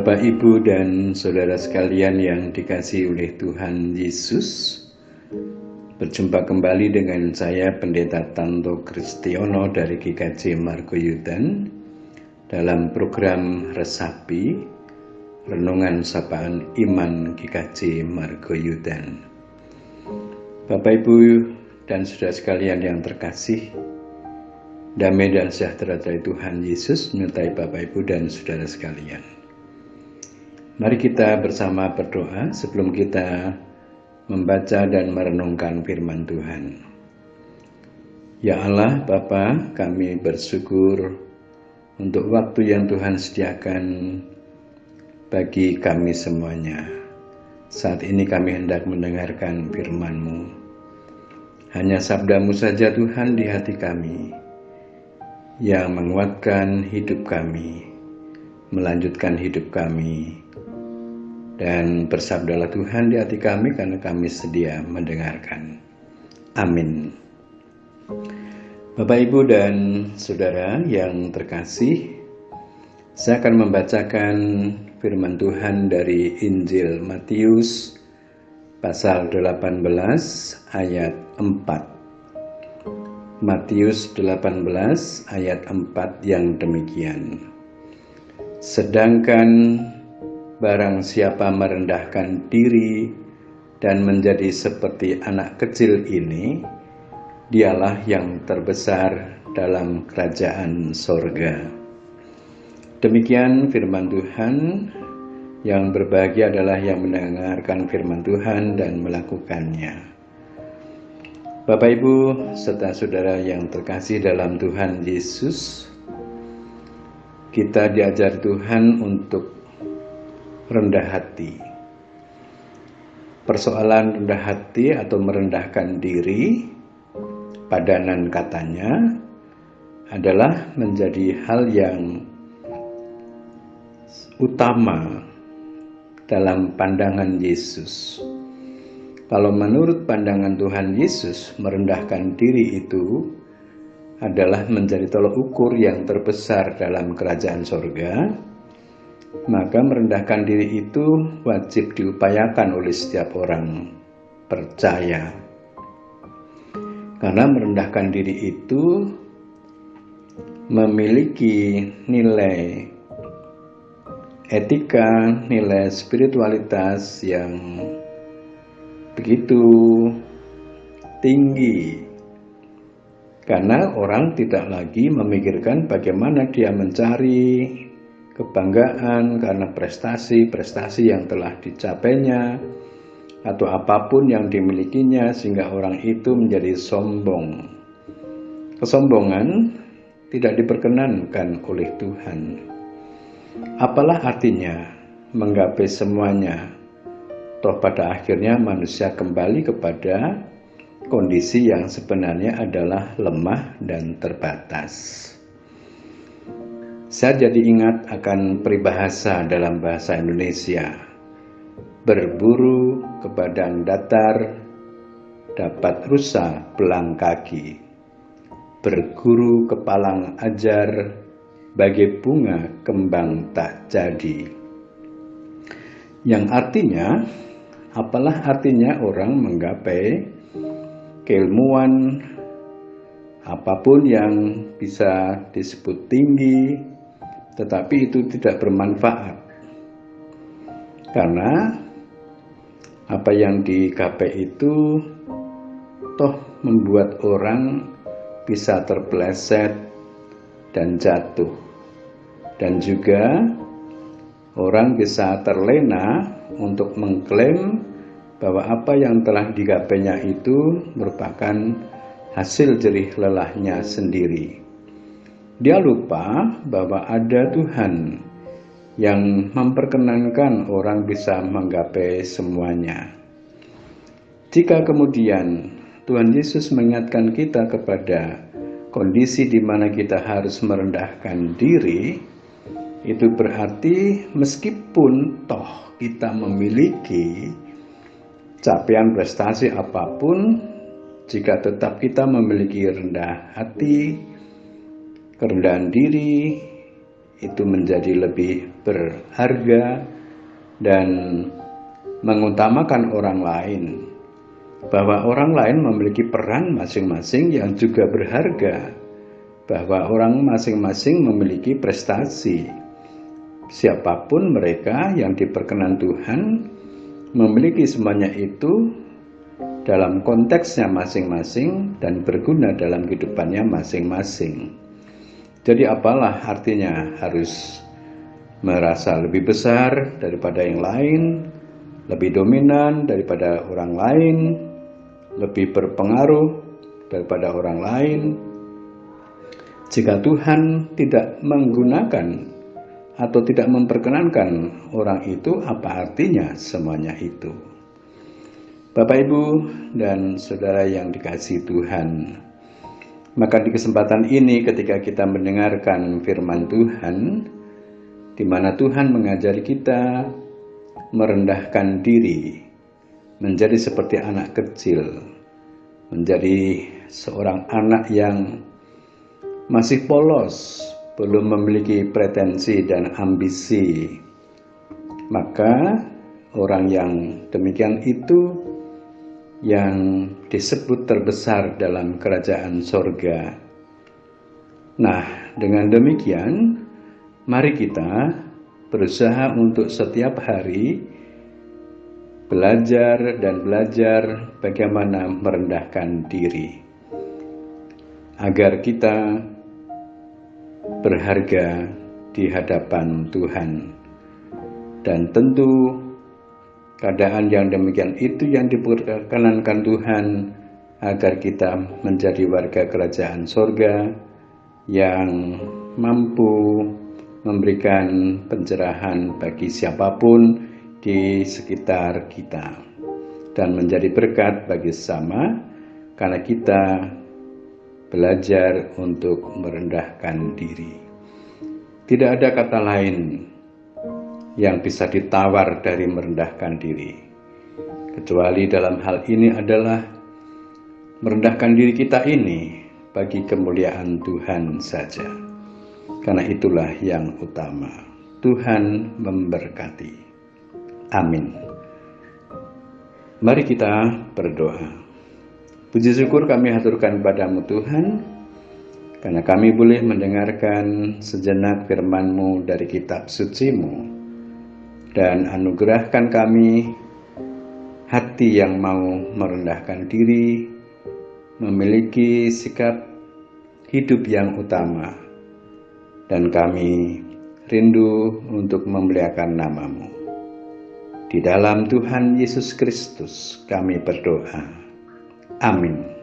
Bapak, Ibu, dan saudara sekalian yang dikasihi oleh Tuhan Yesus, berjumpa kembali dengan saya Pendeta Tanto Kristiono dari GKJ Margoyudan dalam program Resapi Renungan Sapaan Iman GKJ Margoyudan. Bapak, Ibu, dan saudara sekalian yang terkasih, damai dan sejahtera dari Tuhan Yesus menyertai Bapak, Ibu, dan saudara sekalian. Mari kita bersama berdoa sebelum kita membaca dan merenungkan firman Tuhan. Ya Allah, Bapa, kami bersyukur untuk waktu yang Tuhan sediakan bagi kami semuanya. Saat ini kami hendak mendengarkan firman-Mu. Hanya sabda-Mu saja Tuhan di hati kami, yang menguatkan hidup kami, melanjutkan hidup kami, dan bersabdalah Tuhan di hati kami karena kami sedia mendengarkan. Amin. Bapak, Ibu, dan saudara yang terkasih, saya akan membacakan firman Tuhan dari Injil Matius pasal 18 ayat 4. Matius 18 ayat 4 yang demikian. Sedangkan barang siapa merendahkan diri dan menjadi seperti anak kecil ini, dialah yang terbesar dalam kerajaan sorga. Demikian firman Tuhan. Yang berbahagia adalah yang mendengarkan firman Tuhan dan melakukannya. Bapak, Ibu, serta saudara yang terkasih dalam Tuhan Yesus, kita diajar Tuhan untuk rendah hati. Persoalan rendah hati atau merendahkan diri, padanan katanya, adalah menjadi hal yang utama dalam pandangan Yesus. Kalau menurut pandangan Tuhan Yesus, merendahkan diri itu adalah menjadi tolok ukur yang terbesar dalam kerajaan sorga. Maka merendahkan diri itu wajib diupayakan oleh setiap orang percaya. Karena merendahkan diri itu memiliki nilai etika, nilai spiritualitas yang begitu tinggi. Karena orang tidak lagi memikirkan bagaimana dia mencari kebanggaan karena prestasi-prestasi yang telah dicapainya atau apapun yang dimilikinya sehingga orang itu menjadi sombong. Kesombongan tidak diperkenankan oleh Tuhan. Apalah artinya menggapai semuanya? Toh pada akhirnya manusia kembali kepada kondisi yang sebenarnya adalah lemah dan terbatas. Saya jadi ingat akan peribahasa dalam bahasa Indonesia. Berburu ke padang datar, dapat rusa belang kaki. Berguru ke palang ajar, bagai bunga kembang tak jadi. Yang artinya, apalah artinya orang menggapai keilmuan, apapun yang bisa disebut tinggi, tetapi itu tidak bermanfaat. Karena apa yang digapai itu toh membuat orang bisa terpeleset dan jatuh. Dan juga orang bisa terlena untuk mengklaim bahwa apa yang telah digapainya itu merupakan hasil jerih lelahnya sendiri. Dia lupa bahwa ada Tuhan yang memperkenankan orang bisa menggapai semuanya. Jika kemudian Tuhan Yesus mengingatkan kita kepada kondisi di mana kita harus merendahkan diri, itu berarti meskipun toh kita memiliki capaian prestasi apapun, jika tetap kita memiliki rendah hati, kerendahan diri, itu menjadi lebih berharga dan mengutamakan orang lain, bahwa orang lain memiliki peran masing-masing yang juga berharga, bahwa orang masing-masing memiliki prestasi. Siapapun mereka yang diperkenan Tuhan memiliki semuanya itu dalam konteksnya masing-masing dan berguna dalam kehidupannya masing-masing. Jadi apalah artinya harus merasa lebih besar daripada yang lain, lebih dominan daripada orang lain, lebih berpengaruh daripada orang lain. Jika Tuhan tidak menggunakan atau tidak memperkenankan orang itu, apa artinya semuanya itu? Bapak, Ibu, dan saudara yang dikasihi Tuhan, maka di kesempatan ini ketika kita mendengarkan firman Tuhan, di mana Tuhan mengajari kita merendahkan diri, menjadi seperti anak kecil, menjadi seorang anak yang masih polos, belum memiliki pretensi dan ambisi, maka orang yang demikian itu yang disebut terbesar dalam kerajaan sorga. Nah, dengan demikian, mari kita berusaha untuk setiap hari belajar bagaimana merendahkan diri, agar kita berharga di hadapan Tuhan. Dan tentu keadaan yang demikian itu yang diperkenankan Tuhan, agar kita menjadi warga kerajaan sorga yang mampu memberikan pencerahan bagi siapapun di sekitar kita, dan menjadi berkat bagi sesama, karena kita belajar untuk merendahkan diri. Tidak ada kata lain yang bisa ditawar dari merendahkan diri, kecuali dalam hal ini adalah merendahkan diri kita ini bagi kemuliaan Tuhan saja. Karena itulah yang utama. Tuhan memberkati. Amin. Mari kita berdoa. Puji syukur kami haturkan padamu Tuhan, karena kami boleh mendengarkan sejenak firman-Mu dari kitab suci-Mu. Dan anugerahkan kami hati yang mau merendahkan diri, memiliki sikap hidup yang utama, dan kami rindu untuk memuliakan nama-Mu. Di dalam Tuhan Yesus Kristus kami berdoa. Amin.